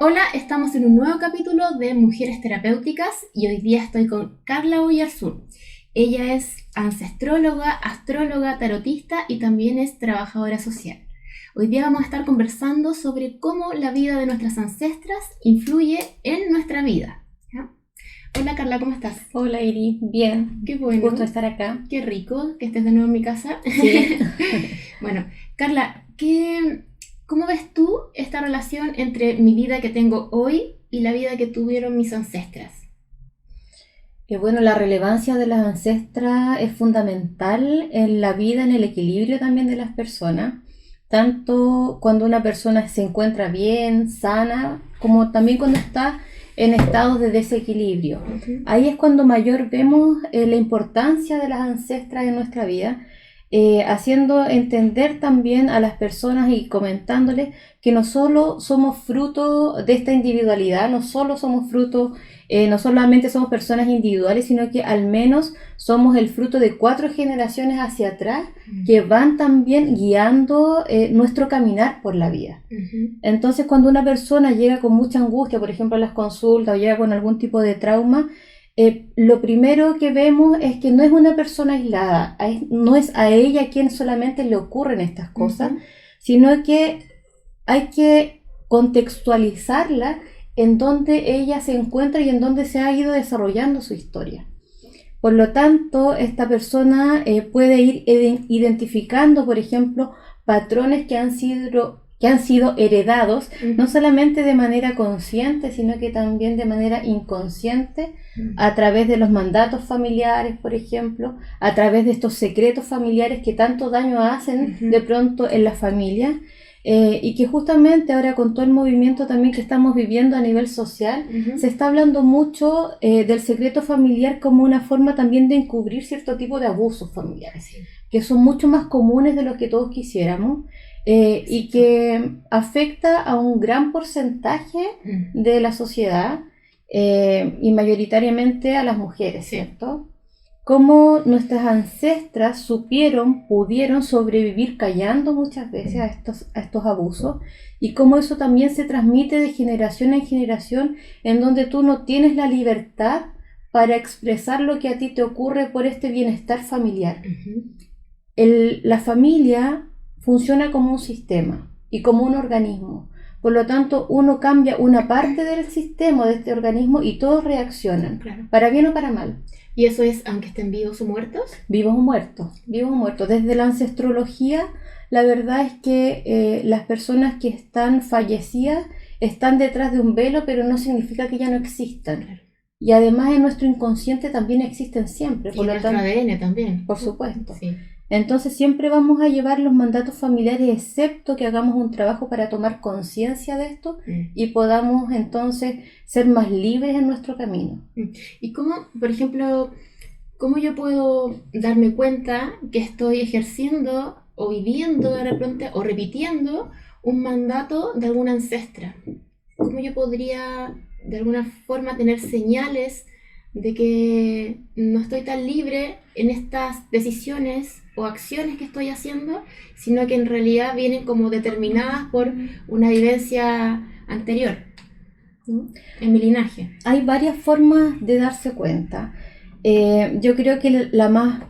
Hola, estamos en un nuevo capítulo de Mujeres Terapéuticas y hoy día estoy con Carla Oyarzún. Ella es ancestróloga, astróloga, tarotista y también es trabajadora social. Hoy día vamos a estar conversando sobre cómo la vida de nuestras ancestras influye en nuestra vida. ¿Ya? Hola Carla, ¿cómo estás? Hola Iri, bien, Qué bueno. gusto estar acá. Qué rico que estés de nuevo en mi casa. Sí. Bueno, Carla, ¿cómo ves tú esta relación entre mi vida que tengo hoy y la vida que tuvieron mis ancestras? Bueno, la relevancia de las ancestras es fundamental en la vida, en el equilibrio también de las personas, tanto cuando una persona se encuentra bien, sana, como también cuando está en estados de desequilibrio. Ahí es cuando mayor vemos la importancia de las ancestras en nuestra vida, haciendo entender también a las personas y comentándoles que no solo somos fruto de esta individualidad, no solo somos fruto, no solamente somos personas individuales, sino que al menos somos el fruto de 4 generaciones hacia atrás que van también guiando nuestro caminar por la vida. Entonces, cuando una persona llega con mucha angustia, por ejemplo, a las consultas o llega con algún tipo de trauma, lo primero que vemos es que no es una persona aislada, no es a ella a quien solamente le ocurren estas cosas, sino que hay que contextualizarla en donde ella se encuentra y en donde se ha ido desarrollando su historia. Por lo tanto, esta persona puede ir identificando, por ejemplo, patrones que han sido heredados, no solamente de manera consciente, sino que también de manera inconsciente, a través de los mandatos familiares, por ejemplo, a través de estos secretos familiares que tanto daño hacen de pronto en la familia. Y que justamente ahora con todo el movimiento también que estamos viviendo a nivel social, se está hablando mucho del secreto familiar como una forma también de encubrir cierto tipo de abusos familiares, que son mucho más comunes de lo que todos quisiéramos, y que afecta a un gran porcentaje de la sociedad, y mayoritariamente a las mujeres, ¿cierto? Cómo nuestras ancestras pudieron sobrevivir callando muchas veces a estos abusos, y cómo eso también se transmite de generación en generación, en donde tú no tienes la libertad para expresar lo que a ti te ocurre por este bienestar familiar. La familia funciona como un sistema y como un organismo. Por lo tanto, uno cambia una parte del sistema, de este organismo, y todos reaccionan, para bien o para mal. ¿Y eso es aunque estén vivos o muertos? Vivos o muertos, vivos o muertos. Desde la ancestrología, la verdad es que las personas que están fallecidas están detrás de un velo, pero no significa que ya no existan. Y además en nuestro inconsciente también existen siempre. Y en nuestro ADN también. Por supuesto. Sí. Entonces siempre vamos a llevar los mandatos familiares, excepto que hagamos un trabajo para tomar conciencia de esto y podamos entonces ser más libres en nuestro camino. ¿Y cómo, por ejemplo, cómo yo puedo darme cuenta que estoy ejerciendo o viviendo de repente o repitiendo un mandato de alguna ancestra? ¿Cómo yo podría de alguna forma tener señales de que no estoy tan libre en estas decisiones o acciones que estoy haciendo, sino que en realidad vienen como determinadas por una vivencia anterior, ¿no? En mi linaje? Hay varias formas de darse cuenta. Yo creo que la más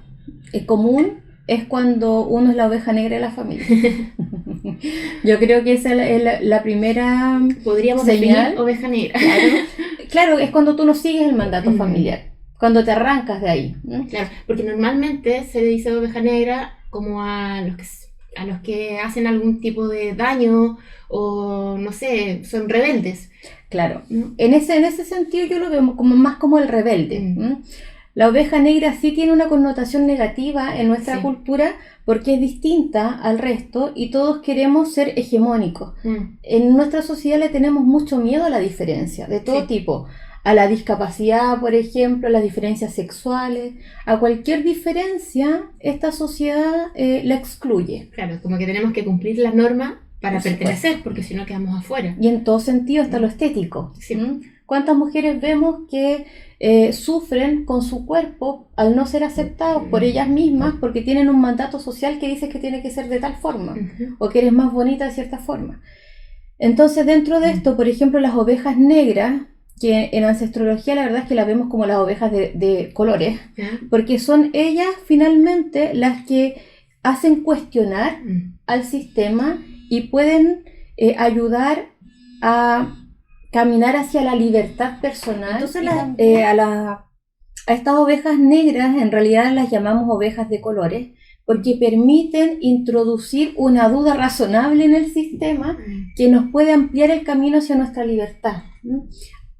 común es cuando uno es la oveja negra de la familia. Yo creo que esa es la primera Podríamos señal. definir oveja negra. Claro, es cuando tú no sigues el mandato familiar, cuando te arrancas de ahí. Claro, porque normalmente se le dice oveja negra como a los que hacen algún tipo de daño o, no sé, son rebeldes. Claro, en ese sentido yo lo veo como más como el rebelde. La oveja negra sí tiene una connotación negativa en nuestra cultura porque es distinta al resto y todos queremos ser hegemónicos. En nuestra sociedad le tenemos mucho miedo a la diferencia, de todo tipo. A la discapacidad, por ejemplo, a las diferencias sexuales, a cualquier diferencia, esta sociedad la excluye. Claro, como que tenemos que cumplir la norma para pertenecer, porque si no quedamos afuera. Y en todo sentido hasta lo estético. ¿Cuántas mujeres vemos que sufren con su cuerpo al no ser aceptados por ellas mismas porque tienen un mandato social que dice que tiene que ser de tal forma o que eres más bonita de cierta forma? Entonces, dentro de esto, por ejemplo, las ovejas negras, que en ancestrología la verdad es que las vemos como las ovejas de colores, ¿Ya? porque son ellas finalmente las que hacen cuestionar al sistema y pueden ayudar a caminar hacia la libertad personal. Entonces, a estas ovejas negras en realidad las llamamos ovejas de colores, porque permiten introducir una duda razonable en el sistema que nos puede ampliar el camino hacia nuestra libertad.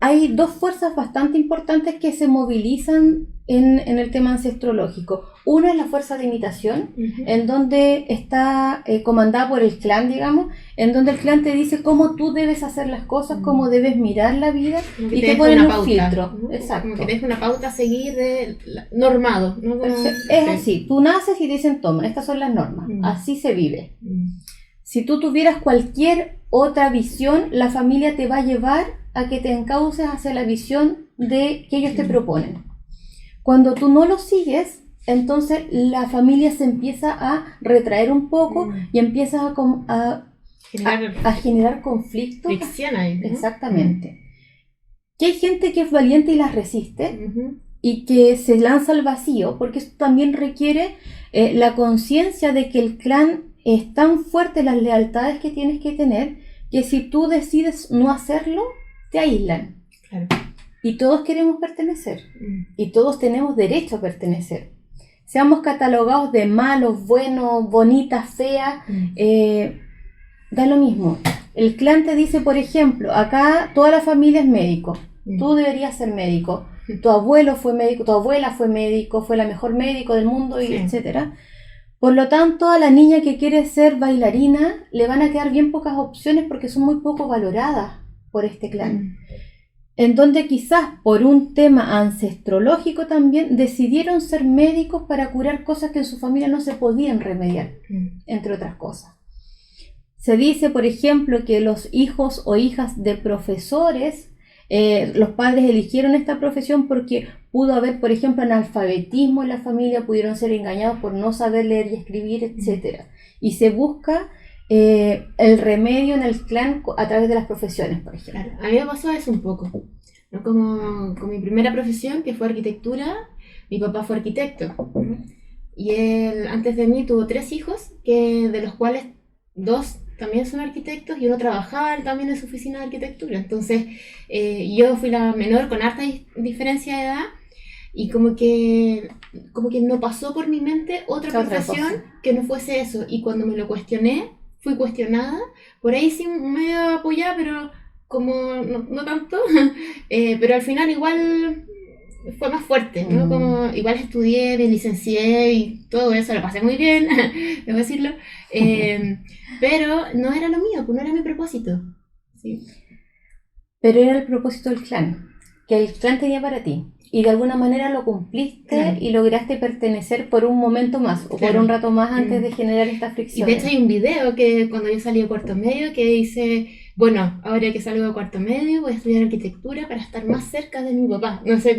Hay dos fuerzas bastante importantes que se movilizan en el tema ancestrológico. Una es la fuerza de imitación, en donde está comandada por el clan, digamos, en donde el clan te dice cómo tú debes hacer las cosas, cómo debes mirar la vida, y te ponen un filtro. ¿no? Exacto. Como que te deja una pauta a seguir normado, ¿no? Es así, tú naces y te dicen, toma, estas son las normas, así se vive. Si tú tuvieras cualquier otra visión, la familia te va a llevar a que te encauces hacia la visión que ellos te proponen. Cuando tú no lo sigues, entonces la familia se empieza a retraer un poco y empiezas a generar conflictos. Fricción ahí, ¿no? Exactamente. Que hay gente que es valiente y las resiste y que se lanza al vacío, porque esto también requiere la conciencia de que el clan es tan fuerte, las lealtades que tienes que tener, que si tú decides no hacerlo, te aíslan. Claro. Y todos queremos pertenecer. Y todos tenemos derecho a pertenecer. Seamos catalogados de malos, buenos, bonitas, feas, da lo mismo. El clan te dice, por ejemplo, acá toda la familia es médico. Tú deberías ser médico. Tu abuelo fue médico, tu abuela fue médico, fue la mejor médico del mundo, y etcétera. Por lo tanto, a la niña que quiere ser bailarina le van a quedar bien pocas opciones porque son muy poco valoradas por este clan. En donde quizás por un tema ancestrológico también decidieron ser médicos para curar cosas que en su familia no se podían remediar, entre otras cosas. Se dice, por ejemplo, que los hijos o hijas de profesores, los padres eligieron esta profesión porque pudo haber, por ejemplo, analfabetismo en la familia, pudieron ser engañados por no saber leer y escribir, etc. Y se busca el remedio en el clan a través de las profesiones, por ejemplo. Claro, a mí me pasó eso un poco, ¿no? Como con mi primera profesión, que fue arquitectura, mi papá fue arquitecto. Y él, antes de mí, tuvo 3 hijos, de los cuales 2 también son arquitectos y uno trabajaba también en su oficina de arquitectura. Entonces, yo fui la menor con harta diferencia de edad y como que no pasó por mi mente otra profesión que no fuese eso. Y cuando me lo cuestioné, fui cuestionada, por ahí sí medio apoyada, pero como no tanto, pero al final igual fue más fuerte, ¿no? Como igual estudié, me licencié y todo eso, lo pasé muy bien, debo decirlo, pero no era lo mío, pues no era mi propósito. Sí. Pero era el propósito del clan, que el clan tenía para ti. Y de alguna manera lo cumpliste y lograste pertenecer por un momento más o por un rato más antes de generar esta fricción. Y de hecho hay un video que cuando yo salí de cuarto medio que dice, bueno, ahora que salgo de cuarto medio voy a estudiar arquitectura para estar más cerca de mi papá. No sé,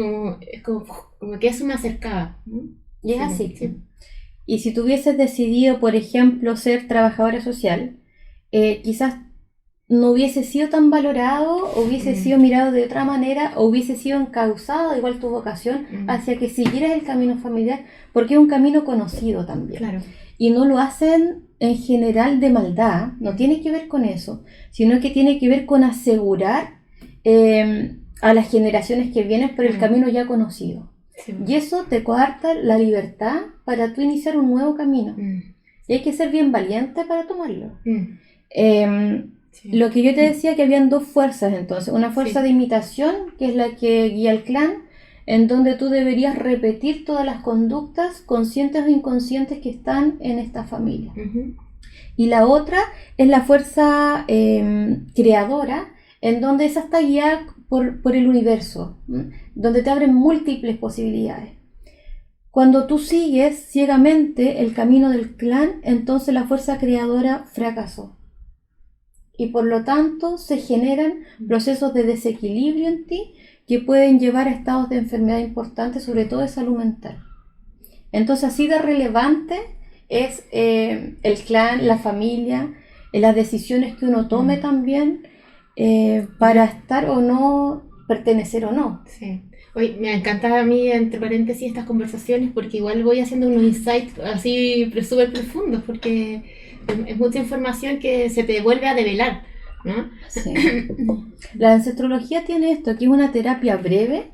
es como que eso me acercaba, ¿no? Y es así. Sí. Y si tú hubieses decidido, por ejemplo, ser trabajadora social, quizás no hubiese sido tan valorado, hubiese sido mirado de otra manera, o hubiese sido encauzado igual tu vocación hacia que siguieras el camino familiar, porque es un camino conocido también. Claro. Y no lo hacen en general de maldad, no tiene que ver con eso, sino que tiene que ver con asegurar a las generaciones que vienen por el camino ya conocido. Sí. Y eso te coarta la libertad para tú iniciar un nuevo camino. Y hay que ser bien valiente para tomarlo. Sí. Lo que yo te decía que habían 2 fuerzas entonces, una fuerza de imitación, que es la que guía el clan, en donde tú deberías repetir todas las conductas conscientes o inconscientes que están en esta familia. Y la otra es la fuerza creadora, en donde esa está guiada por el universo, donde te abren múltiples posibilidades. Cuando tú sigues ciegamente el camino del clan, entonces la fuerza creadora fracasó. Y por lo tanto se generan procesos de desequilibrio en ti que pueden llevar a estados de enfermedad importantes, sobre todo de salud mental. Entonces así de relevante es el clan, la familia, en las decisiones que uno tome también, para estar o no, pertenecer o no. Sí. Oye, me encanta a mí, entre paréntesis, estas conversaciones porque igual voy haciendo unos insights así súper profundos porque es mucha información que se te vuelve a develar, ¿no? Sí. La ancestrología tiene esto, que es una terapia breve,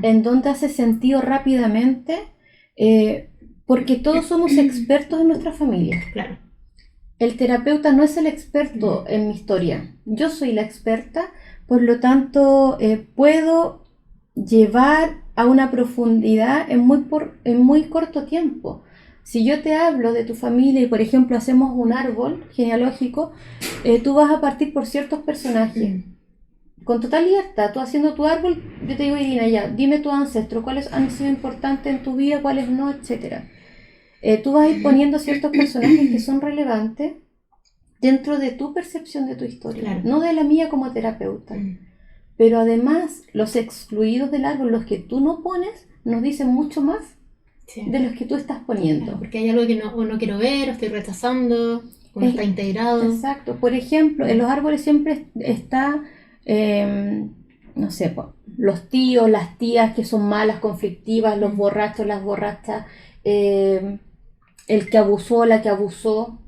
en donde hace sentido rápidamente, porque todos somos expertos en nuestra familia. Claro. El terapeuta no es el experto en mi historia, yo soy la experta, por lo tanto puedo llevar a una profundidad en muy corto tiempo. Si yo te hablo de tu familia y por ejemplo hacemos un árbol genealógico, tú vas a partir por ciertos personajes. Con total libertad, tú haciendo tu árbol, yo te digo, Irina, ya, dime tu ancestro, cuáles han sido importantes en tu vida, cuáles no, etcétera. Tú vas a ir poniendo ciertos personajes que son relevantes dentro de tu percepción de tu historia, Claro. no de la mía como terapeuta. Pero además, los excluidos del árbol, los que tú no pones, nos dicen mucho más de los que tú estás poniendo. Claro, porque hay algo que no quiero ver, o estoy rechazando, o no está integrado. Exacto. Por ejemplo, en los árboles siempre está, no sé, los tíos, las tías que son malas, conflictivas, los borrachos, las borrachas, el que abusó, la que abusó.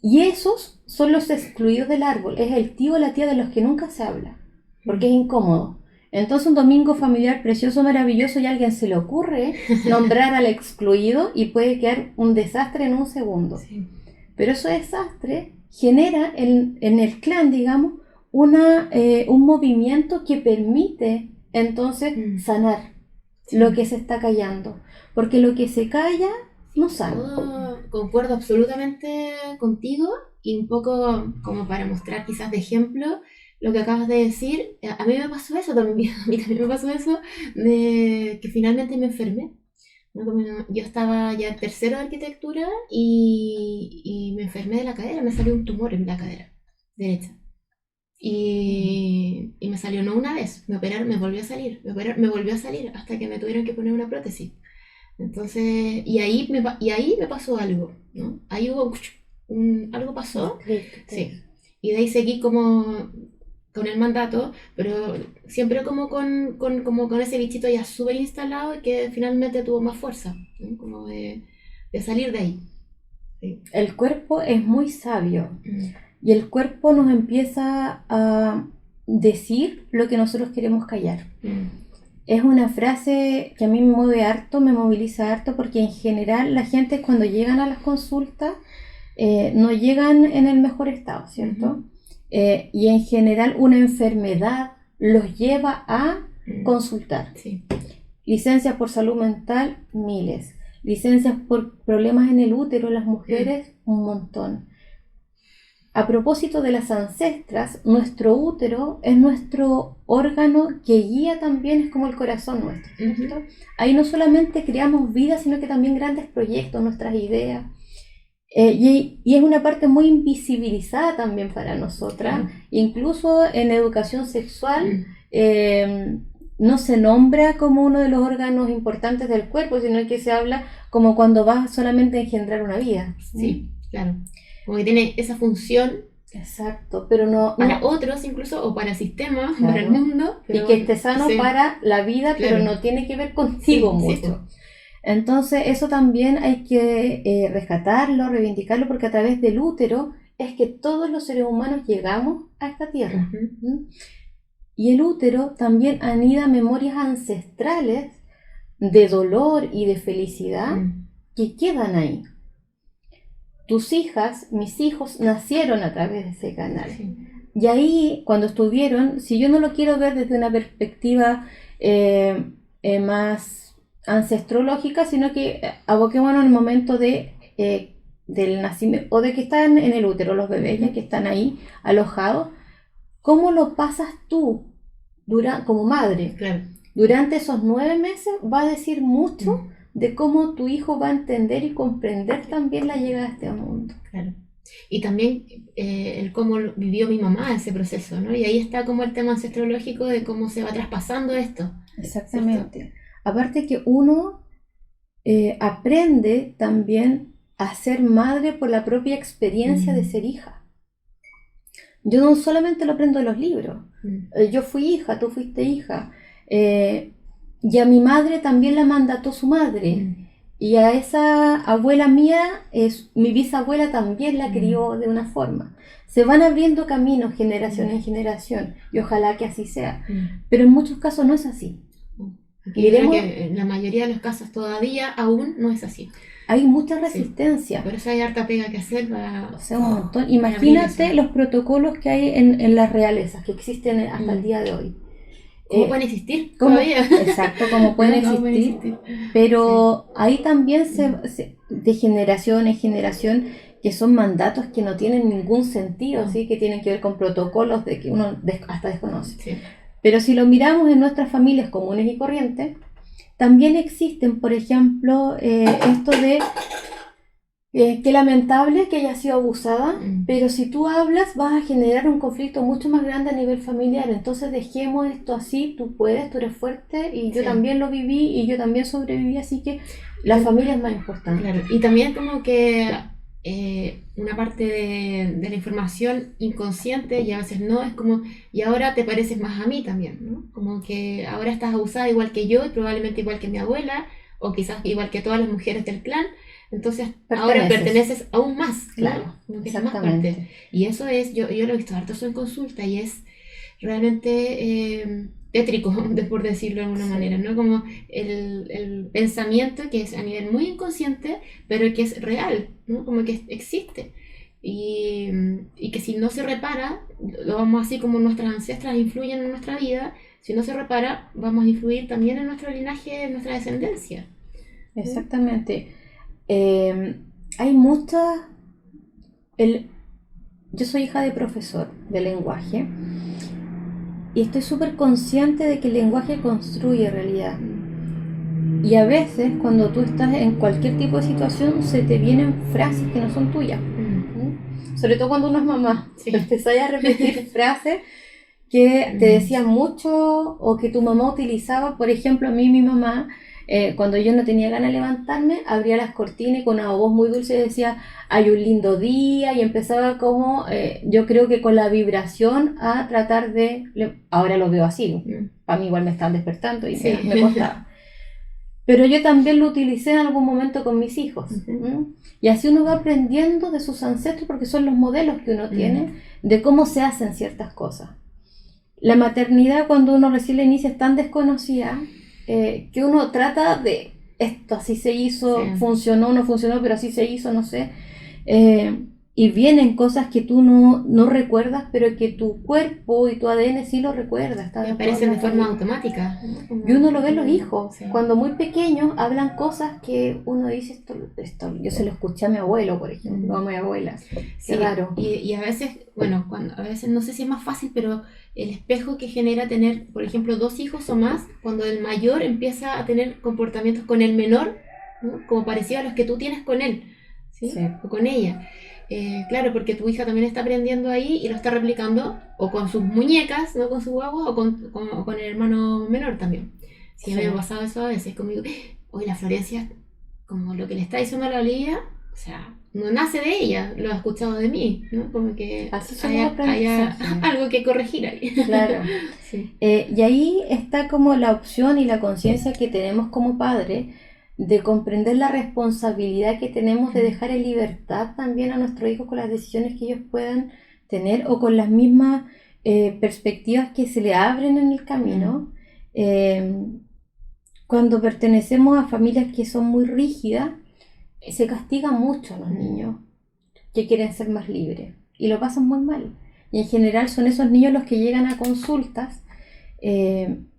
Y esos son los excluidos del árbol. Es el tío o la tía de los que nunca se habla, porque es incómodo. Entonces un domingo familiar precioso, maravilloso, y a alguien se le ocurre nombrar al excluido y puede quedar un desastre en un segundo. Sí. Pero ese desastre genera en el clan, digamos, un movimiento que permite entonces sanar lo que se está callando. Porque lo que se calla no sana. Concuerdo absolutamente contigo y un poco como para mostrar quizás de ejemplo lo que acabas de decir. A mí me pasó eso también, a mí también me pasó eso de que finalmente me enfermé, ¿no? Como yo estaba ya en tercero de arquitectura y me enfermé de la cadera, me salió un tumor en la cadera derecha. Y me salió no una vez, me operaron, me volvió a salir, me volvió a salir hasta que me tuvieron que poner una prótesis. Entonces, y ahí me pasó algo, ¿no? Ahí hubo algo pasó, sí. Y de ahí seguí como con el mandato, pero siempre como con ese bichito ya súper instalado y que finalmente tuvo más fuerza, ¿no? Como de salir de ahí. Sí. El cuerpo es muy sabio y el cuerpo nos empieza a decir lo que nosotros queremos callar. Es una frase que a mí me mueve harto, me moviliza harto, porque en general la gente cuando llegan a las consultas no llegan en el mejor estado, ¿cierto? Y en general una enfermedad los lleva a consultar. Sí. Licencias por salud mental, miles. Licencias por problemas en el útero, las mujeres, un montón. A propósito de las ancestras, nuestro útero es nuestro órgano que guía también, es como el corazón nuestro, ¿cierto? Ahí no solamente creamos vida, sino que también grandes proyectos, nuestras ideas. Y es una parte muy invisibilizada también para nosotras. Incluso en educación sexual no se nombra como uno de los órganos importantes del cuerpo, sino que se habla como cuando vas solamente a engendrar una vida. Sí, claro. Como que tiene esa función. Exacto, pero no para otros incluso, o para el sistema, claro, para el mundo. Pero, y que esté sano para la vida, claro, pero no tiene que ver contigo mucho. Sí. Entonces eso también hay que rescatarlo, reivindicarlo, porque a través del útero es que todos los seres humanos llegamos a esta tierra. Y el útero también anida memorias ancestrales de dolor y de felicidad que quedan ahí. Tus hijas, mis hijos, nacieron a través de ese canal. Sí. Y ahí, cuando estuvieron, si yo no lo quiero ver desde una perspectiva más ancestrológica, sino que aboquémonos en el momento del nacimiento, o de que están en el útero los bebés, ya que están ahí alojados, ¿cómo lo pasas tú como madre? Claro. Durante esos 9 meses va a decir mucho de cómo tu hijo va a entender y comprender también la llegada a este mundo. Claro. Y también el cómo vivió mi mamá ese proceso, ¿no? Y ahí está como el tema ancestrológico de cómo se va traspasando esto. Exactamente. ¿Cierto? Aparte que uno aprende también a ser madre por la propia experiencia de ser hija. Yo no solamente lo aprendo de los libros. Mm. Yo fui hija, tú fuiste hija. Y a mi madre también la mandató su madre. Mm. Y a esa abuela mía, mi bisabuela también la crió de una forma. Se van abriendo caminos generación en generación. Y ojalá que así sea. Pero en muchos casos no es así. Aquí yo creo que en la mayoría de los casos todavía aún no es así. Hay mucha resistencia. Por eso hay harta pega que hacer O sea, un montón. Imagínate los protocolos que hay en las realezas, que existen hasta el día de hoy. ¿Cómo pueden existir todavía? Exacto, como pueden existir. Pero ahí también de generación en generación, que son mandatos que no tienen ningún sentido, ¿sí? Que tienen que ver con protocolos de que uno hasta desconoce. Sí. Pero si lo miramos en nuestras familias comunes y corrientes, también existen, por ejemplo, esto de qué lamentable que haya sido abusada, pero si tú hablas vas a generar un conflicto mucho más grande a nivel familiar, entonces dejemos esto así, tú puedes, tú eres fuerte y yo también lo viví y yo también sobreviví, así que la familia es más importante. Claro, y también como que una parte de la información inconsciente y a veces no, es como, y ahora te pareces más a mí también, ¿no? Como que ahora estás abusada igual que yo y probablemente igual que mi abuela, o quizás igual que todas las mujeres del clan, entonces ahora perteneces aún más, claro, como que es más parte. Y eso es, yo lo he visto harto eso en consulta y es realmente tétrico, por decirlo de alguna manera, ¿no? Como el pensamiento que es a nivel muy inconsciente, pero que es real, ¿no? Como que existe. Y que si no se repara, lo vamos así como nuestras ancestras influyen en nuestra vida, si no se repara, vamos a influir también en nuestro linaje, en nuestra descendencia. Exactamente. Hay muchas... Yo soy hija de profesor de lenguaje y estoy súper consciente de que el lenguaje construye realidad. Y a veces cuando tú estás en cualquier tipo de situación se te vienen frases que no son tuyas. Sobre todo cuando uno es mamá. Empezáis a repetir frases que te decían mucho o que tu mamá utilizaba. Por ejemplo, a mí mi mamá, cuando yo no tenía ganas de levantarme, abría las cortinas y con una voz muy dulce decía hay un lindo día, y empezaba como yo creo que con la vibración a tratar de, ahora lo veo así, para mí igual me estaban despertando y me costaba, pero yo también lo utilicé en algún momento con mis hijos. Y así uno va aprendiendo de sus ancestros, porque son los modelos que uno tiene de cómo se hacen ciertas cosas. La maternidad, cuando uno recién la inicia, es tan desconocida que uno trata de esto, así se hizo, funcionó, no funcionó, pero así se hizo, no sé. Y vienen cosas que tú no recuerdas, pero que tu cuerpo y tu ADN sí lo recuerda. Y aparecen de forma automática. Y uno lo ve en los hijos. Cuando muy pequeños hablan cosas que uno dice, esto yo se lo escuché a mi abuelo, por ejemplo, a mi abuela. Sí, claro. Y a veces, bueno, a veces no sé si es más fácil, pero el espejo que genera tener, por ejemplo, 2 hijos o más, cuando el mayor empieza a tener comportamientos con el menor, ¿no? Como parecido a los que tú tienes con él, ¿sí? O con ella. Claro, porque tu hija también está aprendiendo ahí y lo está replicando o con sus muñecas, no con su guagua, o con el hermano menor también. Sí, me ha pasado eso a veces conmigo. Hoy la Florencia, como lo que le está diciendo a la Olivia, o sea, no nace de ella, lo ha escuchado de mí, ¿no? Como que haya algo que corregir ahí. Claro. Sí. Y ahí está como la opción y la conciencia que tenemos como padres de comprender la responsabilidad que tenemos de dejar en libertad también a nuestros hijos con las decisiones que ellos puedan tener o con las mismas perspectivas que se le abren en el camino. Cuando pertenecemos a familias que son muy rígidas, se castiga mucho a los niños que quieren ser más libres y lo pasan muy mal. Y en general son esos niños los que llegan a consultas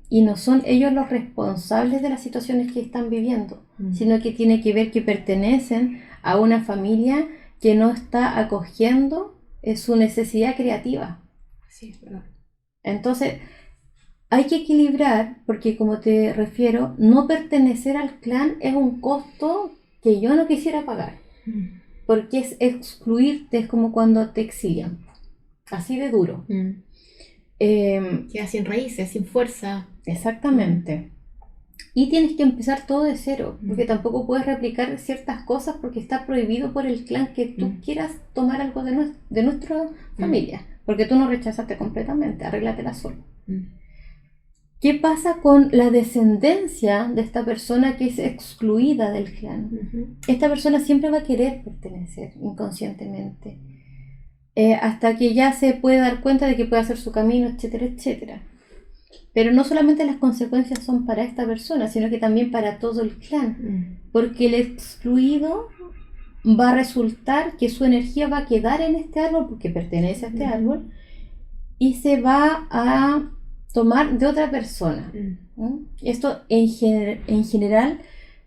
y no son ellos los responsables de las situaciones que están viviendo, sino que tiene que ver que pertenecen a una familia que no está acogiendo su necesidad creativa. Sí, es verdad. Entonces, hay que equilibrar, porque como te refiero, no pertenecer al clan es un costo que yo no quisiera pagar, porque es excluirte, es como cuando te exilian, así de duro. Queda sin raíces, sin fuerza. Exactamente. Y tienes que empezar todo de cero, porque tampoco puedes replicar ciertas cosas porque está prohibido por el clan que tú quieras tomar algo de nuestra familia. porque tú no rechazaste completamente, arréglatela solo. Mm. ¿Qué pasa con la descendencia de esta persona que es excluida del clan? Esta persona siempre va a querer pertenecer inconscientemente, hasta que ya se puede dar cuenta de que puede hacer su camino, etcétera, etcétera. Pero no solamente las consecuencias son para esta persona, sino que también para todo el clan, porque el excluido va a resultar que su energía va a quedar en este árbol porque pertenece a este árbol y se va a tomar de otra persona. Esto en general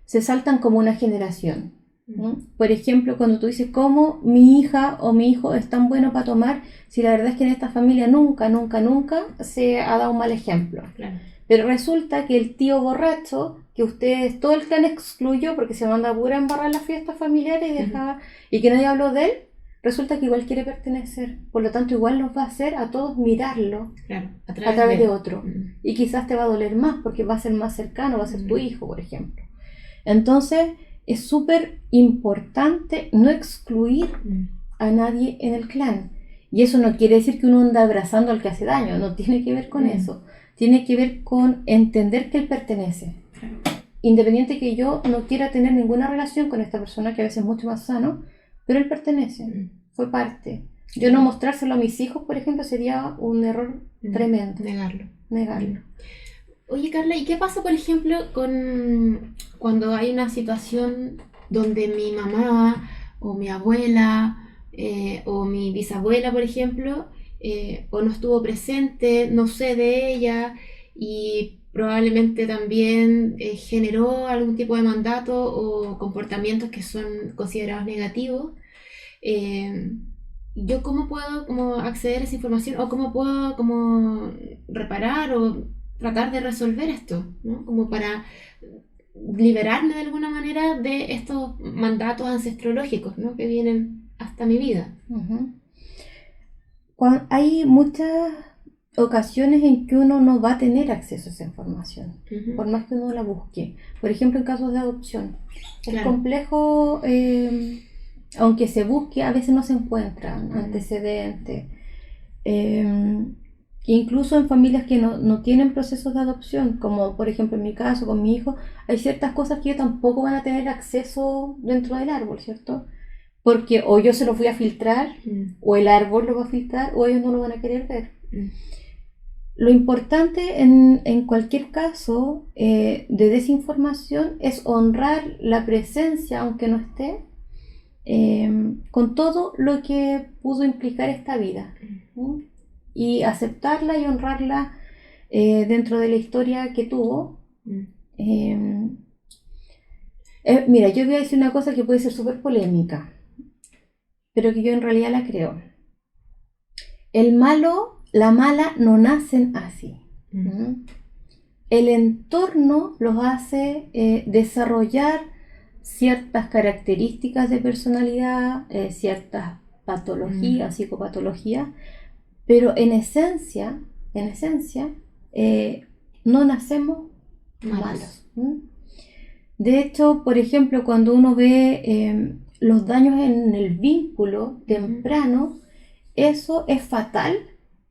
se saltan como una generación. Por ejemplo, cuando tú dices, ¿cómo mi hija o mi hijo es tan bueno para tomar? Si la verdad es que en esta familia nunca se ha dado un mal ejemplo. Claro. Pero resulta que el tío borracho, que ustedes, todo el clan excluyó porque se manda pura a embarrar las fiestas familiares y que nadie habló de él, resulta que igual quiere pertenecer. Por lo tanto, igual nos va a hacer a todos mirarlo, claro, a través de otro. Y quizás te va a doler más porque va a ser más cercano, va a ser tu hijo, por ejemplo. Entonces, es súper importante no excluir a nadie en el clan. Y eso no quiere decir que uno anda abrazando al que hace daño, no tiene que ver con eso. Tiene que ver con entender que él pertenece. Independiente que yo no quiera tener ninguna relación con esta persona, que a veces es mucho más sano, pero él pertenece, fue parte. Yo no mostrárselo a mis hijos, por ejemplo, sería un error tremendo. Negarlo. Oye, Carla, ¿y qué pasa, por ejemplo, con cuando hay una situación donde mi mamá o mi abuela o mi bisabuela, por ejemplo, o no estuvo presente, no sé de ella y probablemente también generó algún tipo de mandato o comportamientos que son considerados negativos? ¿Yo cómo puedo como acceder a esa información o cómo puedo como reparar o tratar de resolver esto, ¿no? Como para liberarme de alguna manera de estos mandatos ancestrológicos, ¿no? Que vienen hasta mi vida. Hay muchas ocasiones en que uno no va a tener acceso a esa información, por más que uno la busque. Por ejemplo, en casos de adopción. Claro. Es complejo, aunque se busque, a veces no se encuentran antecedentes. Incluso en familias que no tienen procesos de adopción, como por ejemplo en mi caso, con mi hijo, hay ciertas cosas que ellos tampoco van a tener acceso dentro del árbol, ¿cierto? Porque o yo se los voy a filtrar, o el árbol lo va a filtrar, o ellos no lo van a querer ver. Lo importante en cualquier caso de desinformación es honrar la presencia, aunque no esté, con todo lo que pudo implicar esta vida. Y aceptarla y honrarla dentro de la historia que tuvo. Mira, yo voy a decir una cosa que puede ser súper polémica, pero que yo en realidad la creo. El malo, la mala no nacen así. El entorno los hace desarrollar ciertas características de personalidad, ciertas patologías, psicopatologías, pero en esencia, no nacemos malos. De hecho, por ejemplo, cuando uno ve los daños en el vínculo temprano, eso es fatal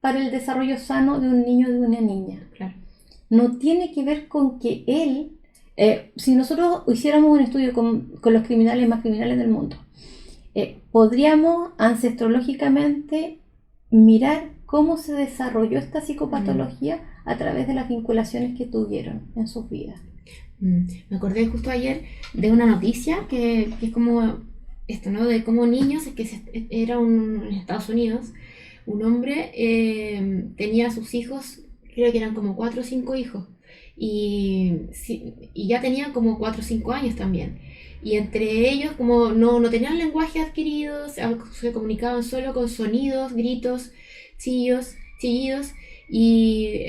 para el desarrollo sano de un niño o de una niña. Claro. No tiene que ver con que él, si nosotros hiciéramos un estudio con los criminales más criminales del mundo, podríamos ancestrológicamente mirar cómo se desarrolló esta psicopatología a través de las vinculaciones que tuvieron en sus vidas. Me acordé justo ayer de una noticia que es como esto, ¿no? De cómo niños, es que era en Estados Unidos, un hombre tenía a sus hijos, creo que eran como 4 o 5 hijos, y ya tenían como 4 o 5 años también. Y entre ellos, como no tenían lenguaje adquirido, se comunicaban solo con sonidos, gritos, chillidos, y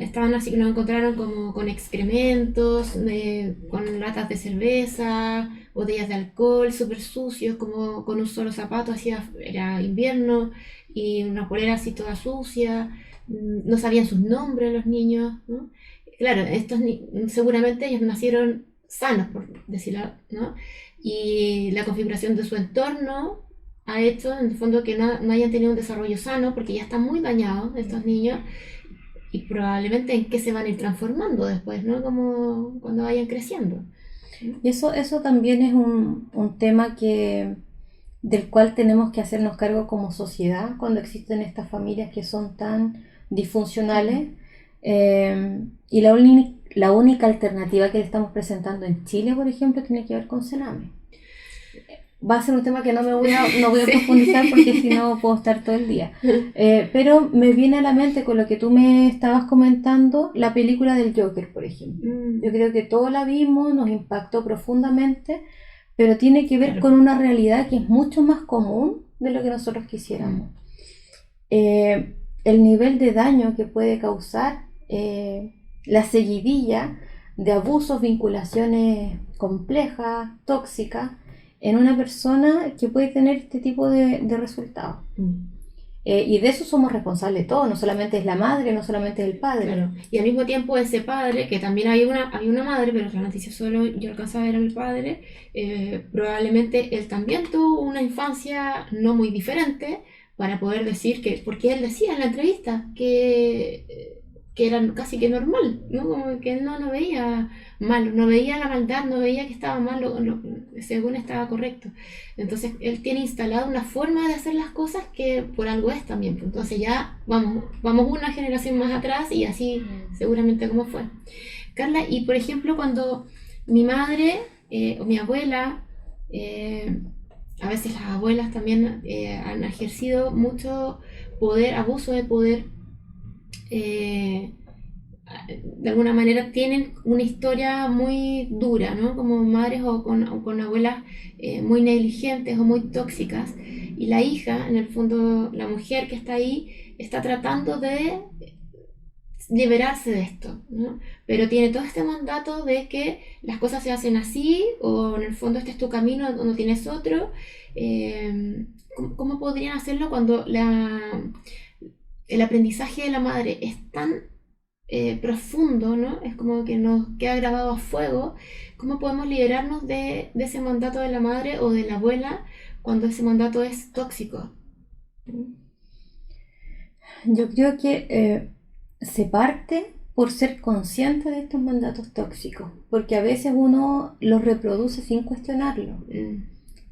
estaban así, los encontraron como con excrementos, con latas de cerveza, botellas de alcohol, súper sucios, como con un solo zapato, era invierno, y una polera así toda sucia, no sabían sus nombres los niños, ¿no? Claro, seguramente ellos nacieron sanos, por decirlo, ¿no? Y la configuración de su entorno ha hecho en el fondo que no hayan tenido un desarrollo sano, porque ya están muy dañados estos niños, y probablemente en qué se van a ir transformando después, ¿no? Como cuando vayan creciendo. Y eso también es un tema del cual tenemos que hacernos cargo como sociedad cuando existen estas familias que son tan disfuncionales. Y la única alternativa que le estamos presentando en Chile, por ejemplo, tiene que ver con Sename. Va a ser un tema que no voy a Sí. profundizar porque si no puedo estar todo el día. Pero me viene a la mente con lo que tú me estabas comentando, la película del Joker, por ejemplo. Yo creo que todos la vimos, nos impactó profundamente, pero tiene que ver Claro. con una realidad que es mucho más común de lo que nosotros quisiéramos. El nivel de daño que puede causar la seguidilla de abusos, vinculaciones complejas, tóxicas, en una persona que puede tener este tipo de resultados. Y de eso somos responsables todos, no solamente es la madre, no solamente es el padre. Claro. Y al mismo tiempo ese padre, que también había una madre, pero en la noticia solo yo alcanzaba a ver al padre, probablemente él también tuvo una infancia no muy diferente para poder decir que, porque él decía en la entrevista que era casi que normal, ¿no? Como que él no veía malo, no veía la maldad, no veía que estaba mal, según estaba correcto. Entonces él tiene instalada una forma de hacer las cosas que por algo es también. Entonces ya vamos una generación más atrás y así seguramente como fue. Carla, y por ejemplo cuando mi madre o mi abuela, a veces las abuelas también han ejercido mucho poder, abuso de poder, de alguna manera tienen una historia muy dura, ¿no? Como madres o con abuelas muy negligentes o muy tóxicas. Y la hija, en el fondo, la mujer que está ahí, está tratando de liberarse de esto, ¿no? Pero tiene todo este mandato de que las cosas se hacen así, o en el fondo este es tu camino, no tienes otro. ¿Cómo podrían hacerlo cuando el aprendizaje de la madre es tan profundo, ¿no? Es como que nos queda grabado a fuego. ¿Cómo podemos liberarnos de ese mandato de la madre o de la abuela cuando ese mandato es tóxico? Yo creo que se parte por ser consciente de estos mandatos tóxicos, porque a veces uno los reproduce sin cuestionarlo.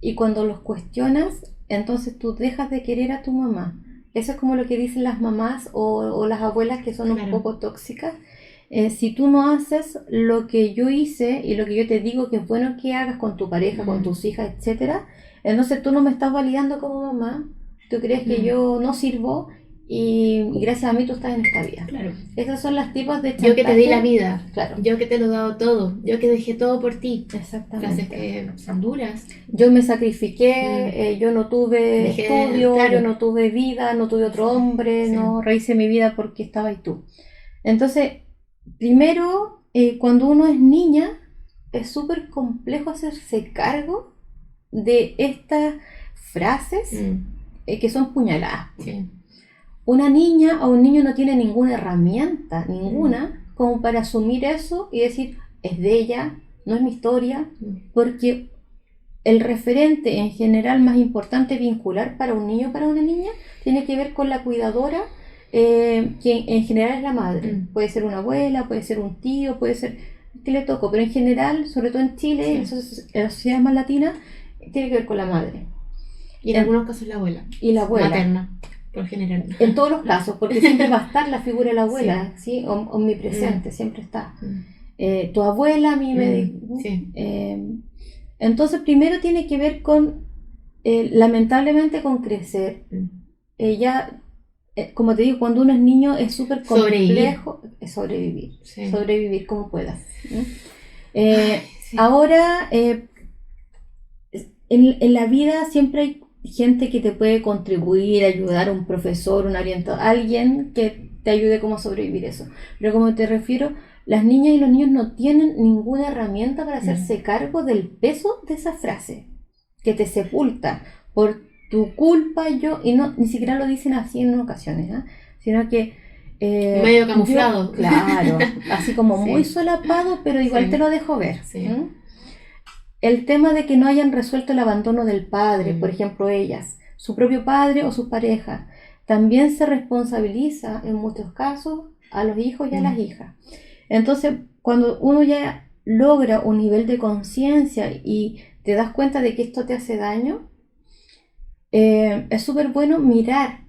Y cuando los cuestionas, entonces tú dejas de querer a tu mamá. Eso es como lo que dicen las mamás o las abuelas que son un poco tóxicas. Si tú no haces lo que yo hice y lo que yo te digo que es bueno que hagas con tu pareja, con tus hijas, etcétera, entonces tú no me estás validando como mamá, tú crees que yo no sirvo y gracias a mí tú estás en esta vida. Claro. Esas son las tipos de chantaje. Yo que te di la vida, claro. Yo que te lo he dado todo, yo que dejé todo por ti. Exactamente. Frases que son duras. Yo me sacrifiqué, yo no tuve estudio, claro. Yo no tuve vida, no tuve otro hombre, no rehice mi vida porque estabas tú. Entonces, primero, cuando uno es niña, es súper complejo hacerse cargo de estas frases que son puñaladas. Sí. Una niña o un niño no tiene ninguna herramienta, ninguna, como para asumir eso y decir, es de ella, no es mi historia, porque el referente en general más importante vincular para un niño o para una niña tiene que ver con la cuidadora, que en general es la madre. Puede ser una abuela, puede ser un tío, puede ser que le tocó, pero en general, sobre todo en Chile, en las sociedades más latinas, tiene que ver con la madre. Y en algunos casos la abuela. Y la abuela. Materna, por general. En todos los casos, porque siempre va a estar la figura de la abuela, ¿sí? Omnipresente, siempre está. Tu abuela, mi médico. Sí. Entonces, primero tiene que ver con, lamentablemente, con crecer. Ella, como te digo, cuando uno es niño es súper complejo. Sobrevivir. Sí. Sobrevivir como puedas. Ahora, en la vida siempre hay gente que te puede contribuir, ayudar, un profesor, un orientador, alguien que te ayude como a sobrevivir eso. Pero como te refiero, las niñas y los niños no tienen ninguna herramienta para hacerse cargo del peso de esa frase que te sepulta por tu culpa, y no, ni siquiera lo dicen así en ocasiones, ¿eh? Sino que medio camuflado. Claro, así como muy solapado, pero igual te lo dejo ver. El tema de que no hayan resuelto el abandono del padre, por ejemplo, ellas, su propio padre o sus parejas. También se responsabiliza en muchos casos a los hijos y a las hijas. Entonces, cuando uno ya logra un nivel de conciencia y te das cuenta de que esto te hace daño, es súper bueno mirar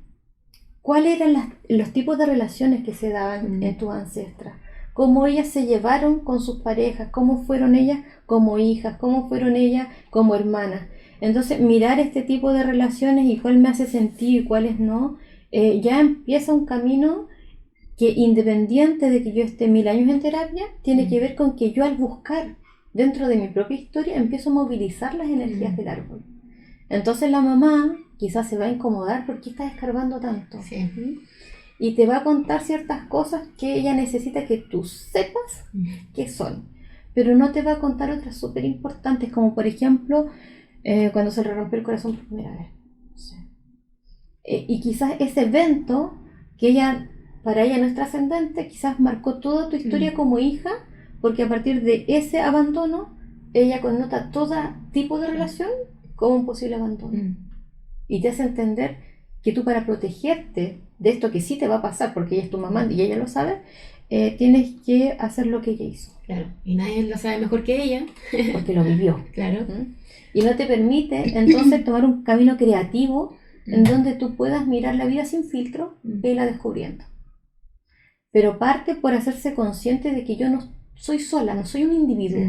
cuáles eran los tipos de relaciones que se daban en tus ancestras, cómo ellas se llevaron con sus parejas, cómo fueron ellas como hijas, cómo fueron ellas como hermanas. Entonces, mirar este tipo de relaciones y cuál me hace sentido y cuáles no, ya empieza un camino que, independiente de que yo esté 1000 años en terapia, tiene que ver con que yo, al buscar dentro de mi propia historia, empiezo a movilizar las energías del árbol. Entonces la mamá quizás se va a incomodar porque está escarbando tanto. Sí. Y te va a contar ciertas cosas que ella necesita que tú sepas qué son. Pero no te va a contar otras súper importantes, como por ejemplo, cuando se le rompió el corazón por primera vez. Sí. Y quizás ese evento que para ella no es trascendente, quizás marcó toda tu historia como hija, porque a partir de ese abandono, ella connota todo tipo de relación como un posible abandono. Y te hace entender que tú, para protegerte de esto que sí te va a pasar, porque ella es tu mamá y ella lo sabe, tienes que hacer lo que ella hizo. Claro, y nadie lo sabe mejor que ella. Porque lo vivió. Claro. Y no te permite entonces tomar un camino creativo en donde tú puedas mirar la vida sin filtro e irla descubriendo. Pero parte por hacerse consciente de que yo no soy sola, no soy un individuo.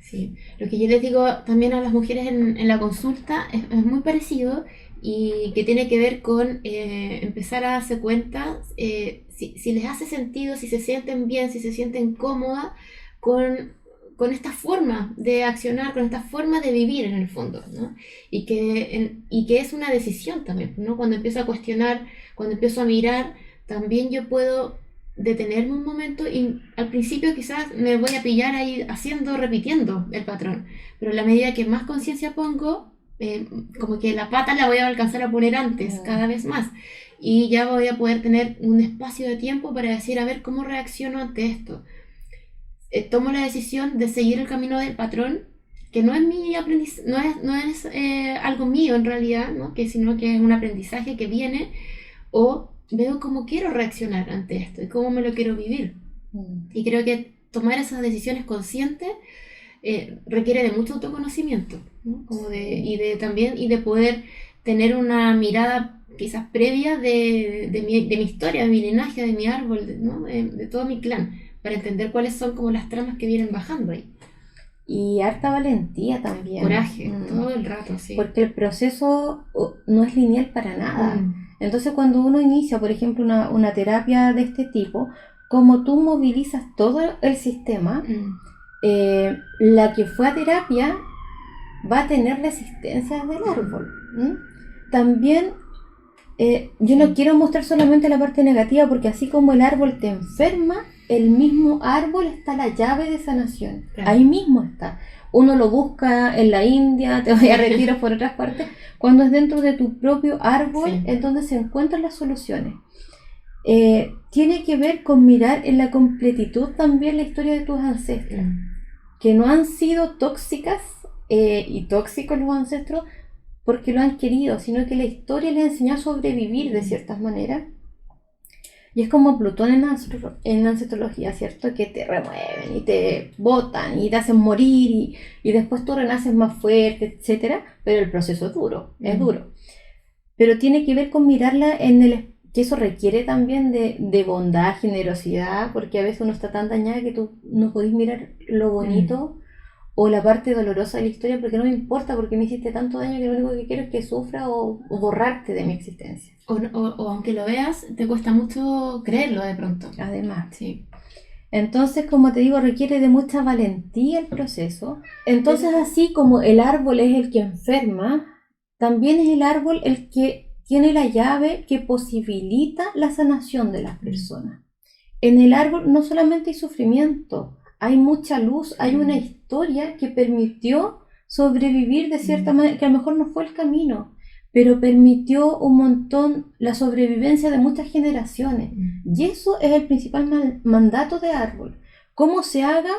Sí, lo que yo les digo también a las mujeres en la consulta es muy parecido, y que tiene que ver con empezar a darse cuenta si les hace sentido, si se sienten bien, si se sienten cómodas con esta forma de accionar, con esta forma de vivir en el fondo, ¿no? Y que es una decisión también, ¿no? Cuando empiezo a cuestionar, cuando empiezo a mirar, también yo puedo detenerme un momento, y al principio quizás me voy a pillar ahí repitiendo el patrón, pero a la medida que más conciencia pongo, como que la pata la voy a alcanzar a poner antes, cada vez más, y ya voy a poder tener un espacio de tiempo para decir, a ver, ¿cómo reacciono ante esto? Tomo la decisión de seguir el camino del patrón, que no es mi aprendizaje, no es algo mío en realidad, ¿no? Sino que es un aprendizaje que viene, o veo cómo quiero reaccionar ante esto y cómo me lo quiero vivir. Y creo que tomar esas decisiones conscientes requiere de mucho autoconocimiento, ¿no? Y de poder tener una mirada quizás previa de mi historia, de mi linaje, de mi árbol, ¿no? de todo mi clan, para entender cuáles son como las tramas que vienen bajando ahí. Y harta valentía también. Coraje, todo el rato, sí. Porque el proceso no es lineal para nada. Entonces, cuando uno inicia, por ejemplo, una terapia de este tipo, como tú movilizas todo el sistema, la que fue a terapia va a tener resistencias del árbol. También, yo no quiero mostrar solamente la parte negativa, porque así como el árbol te enferma, el mismo árbol está la llave de sanación. Claro. Ahí mismo está. Uno lo busca en la India, te voy a retiros por otras partes, cuando es dentro de tu propio árbol, es donde se encuentran las soluciones. Tiene que ver con mirar en la completitud también la historia de tus ancestros, que no han sido tóxicas y tóxicos los ancestros porque lo han querido, sino que la historia les enseñó a sobrevivir de ciertas maneras. Y es como Plutón en ancestrología, ¿cierto? Que te remueven y te botan y te hacen morir y después tú renaces más fuerte, etc. Pero el proceso es duro, es duro. Pero tiene que ver con mirarla que eso requiere también de bondad, generosidad, porque a veces uno está tan dañada que tú no podés mirar lo bonito o la parte dolorosa de la historia, porque no me importa, porque me hiciste tanto daño que lo único que quiero es que sufra o borrarte de mi existencia. O aunque lo veas, te cuesta mucho creerlo de pronto. Además, sí. Entonces, como te digo, requiere de mucha valentía el proceso. Entonces, así como el árbol es el que enferma, también es el árbol el que tiene la llave que posibilita la sanación de las personas. En el árbol no solamente hay sufrimiento, hay mucha luz, hay una historia que permitió sobrevivir de cierta manera, que a lo mejor no fue el camino, pero permitió un montón la sobrevivencia de muchas generaciones. Y eso es el principal mandato de árbol. Cómo se haga,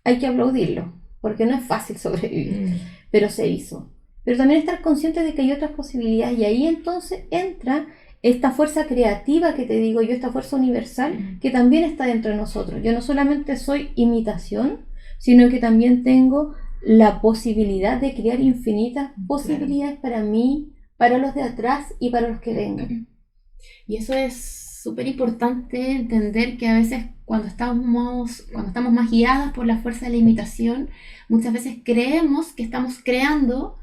hay que aplaudirlo, porque no es fácil sobrevivir, pero se hizo. pero también estar consciente de que hay otras posibilidades, y ahí entonces entra esta fuerza creativa que te digo yo, esta fuerza universal que también está dentro de nosotros. Yo no solamente soy imitación, sino que también tengo la posibilidad de crear infinitas posibilidades para mí, para los de atrás y para los que vengan. Y eso es súper importante entender, que a veces cuando estamos más guiadas por la fuerza de la imitación, muchas veces creemos que estamos creando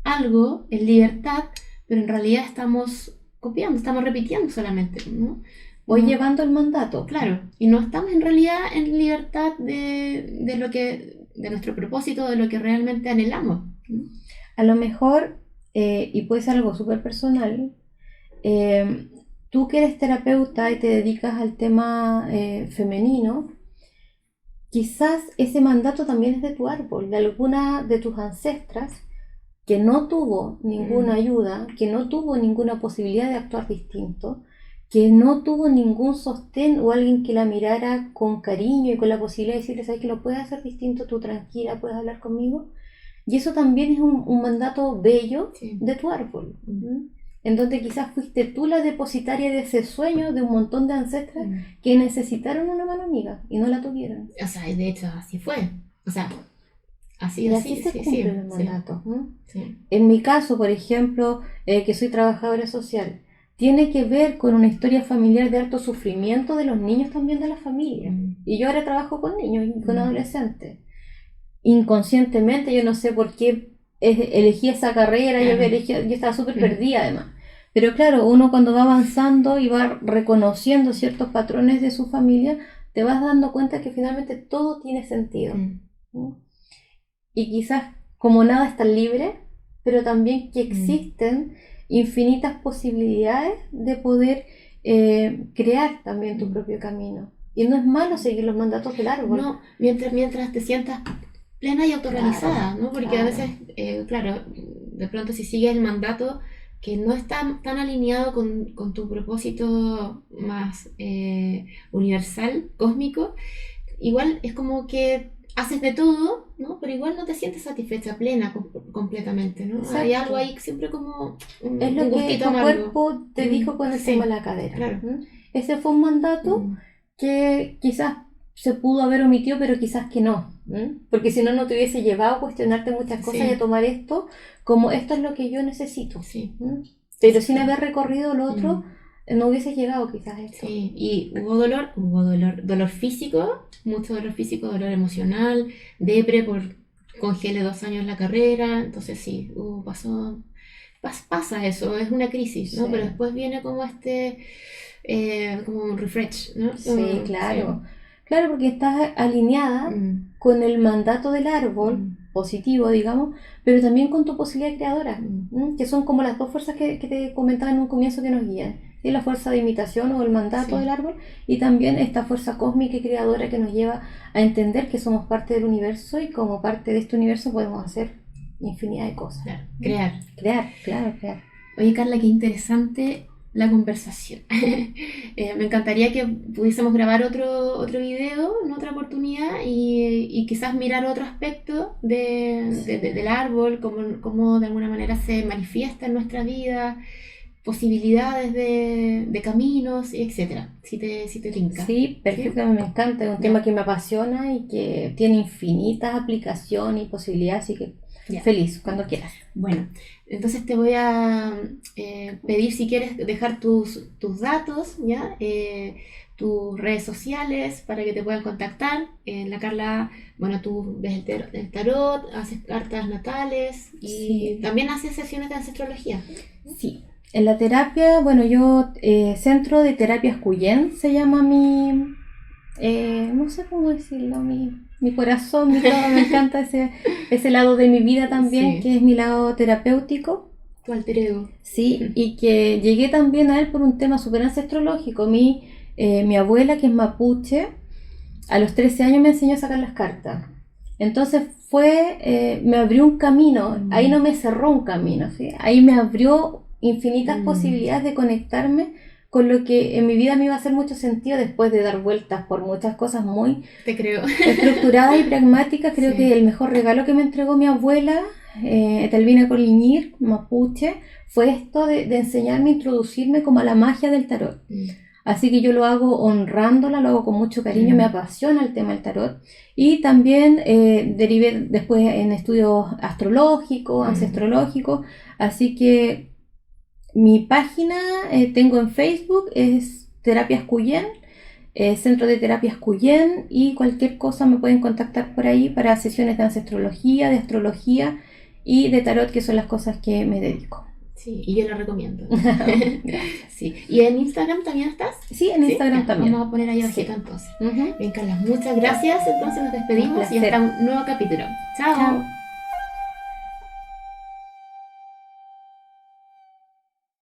algo en libertad, pero en realidad estamos copiando, estamos repitiendo solamente, ¿no? Voy llevando el mandato. Claro, y no estamos en realidad en libertad de nuestro propósito, de lo que realmente anhelamos, ¿no? A lo mejor, y puede ser algo súper personal, tú que eres terapeuta y te dedicas al tema femenino, quizás ese mandato también es de tu árbol, de alguna de tus ancestras que no tuvo ninguna ayuda, que no tuvo ninguna posibilidad de actuar distinto, que no tuvo ningún sostén o alguien que la mirara con cariño y con la posibilidad de decirle, ¿sabes que lo puedes hacer distinto? Tú tranquila, puedes hablar conmigo. Y eso también es un mandato bello de tu árbol, en donde quizás fuiste tú la depositaria de ese sueño de un montón de ancestras que necesitaron una mano amiga y no la tuvieron. O sea, de hecho así fue. O sea, así se cumple el mandato. Sí. En mi caso, por ejemplo, que soy trabajadora social, tiene que ver con una historia familiar de alto sufrimiento de los niños también de la familia. Y yo ahora trabajo con niños y con adolescentes. Inconscientemente, yo no sé por qué elegí esa carrera, yo estaba súper perdida además. Pero claro, uno cuando va avanzando y va reconociendo ciertos patrones de su familia, te vas dando cuenta que finalmente todo tiene sentido. Y quizás como nada está libre, pero también que existen infinitas posibilidades de poder crear también tu propio camino. Y no es malo seguir los mandatos del árbol. No, mientras te sientas plena y autorrealizada, ¿no? Porque a veces, claro, de pronto si sigues el mandato que no está tan alineado con tu propósito más universal, cósmico, igual es como que haces de todo, ¿no? Pero igual no te sientes satisfecha, plena completamente, ¿no? Exacto. Hay algo ahí siempre como es lo que tu cuerpo te dijo cuando se fue a la cadera. Claro. Ese fue un mandato que quizás se pudo haber omitido, pero quizás que no. Porque si no, no te hubiese llevado a cuestionarte muchas cosas y a tomar esto como esto es lo que yo necesito. Pero sin haber recorrido lo otro, no hubiese llegado quizás a esto. Sí, y hubo dolor físico, mucho dolor físico, dolor emocional, depre congelé 2 años la carrera, entonces sí, pasa eso, es una crisis, ¿no? Pero después viene como como un refresh, ¿no? Sí, claro. Sí. Claro, porque estás alineada con el mandato del árbol, positivo, digamos, pero también con tu posibilidad creadora, que son como las dos fuerzas que te comentaba en un comienzo que nos guían. ¿Sí? La fuerza de imitación o el mandato del árbol, y también esta fuerza cósmica y creadora que nos lleva a entender que somos parte del universo y como parte de este universo podemos hacer infinidad de cosas. Claro, Crear. Oye, Carla, qué interesante la conversación. Me encantaría que pudiésemos grabar otro video en otra oportunidad y quizás mirar otro aspecto del árbol, cómo de alguna manera se manifiesta en nuestra vida, posibilidades de caminos, etc. Si te tinca. Sí, perfectamente, me encanta. Es un tema que me apasiona y que tiene infinitas aplicaciones y posibilidades, así que feliz, cuando quieras. Bueno, entonces te voy a pedir si quieres dejar tus datos, ¿ya? Tus redes sociales para que te puedan contactar. La Carla, bueno, tú ves el tarot, haces cartas natales y también haces sesiones de ancestrología. Sí, en la terapia, bueno, yo Centro de Terapias Cuyen se llama mi, no sé cómo decirlo, mi corazón, mi todo, me encanta ese lado de mi vida también, que es mi lado terapéutico. Tu alter ego. Sí, y que llegué también a él por un tema súper ancestrológico. Mi abuela, que es mapuche, a los 13 años me enseñó a sacar las cartas. Entonces me abrió un camino, ahí no me cerró un camino, ¿sí? Ahí me abrió infinitas posibilidades de conectarme con lo que en mi vida me iba a hacer mucho sentido después de dar vueltas por muchas cosas muy estructuradas y pragmáticas. Creo que el mejor regalo que me entregó mi abuela Etelvina Coliñir, mapuche, fue esto de enseñarme a introducirme como a la magia del tarot. Así que yo lo hago honrándola, lo hago con mucho cariño, me apasiona el tema del tarot. Y también derivé después en estudios astrológicos, ancestrológicos. Así que mi página tengo en Facebook, es Terapias Cuyen, Centro de Terapias Cuyen, y cualquier cosa me pueden contactar por ahí para sesiones de ancestrología, de astrología y de tarot, que son las cosas que me dedico. Sí, y yo la recomiendo. Sí. ¿Y en Instagram también estás? Sí, en Instagram Ya, también. vamos a poner ahí abajito entonces. Uh-huh. Bien, Carla, muchas gracias. Entonces nos despedimos y placer. hasta un nuevo capítulo. Chao. Chao.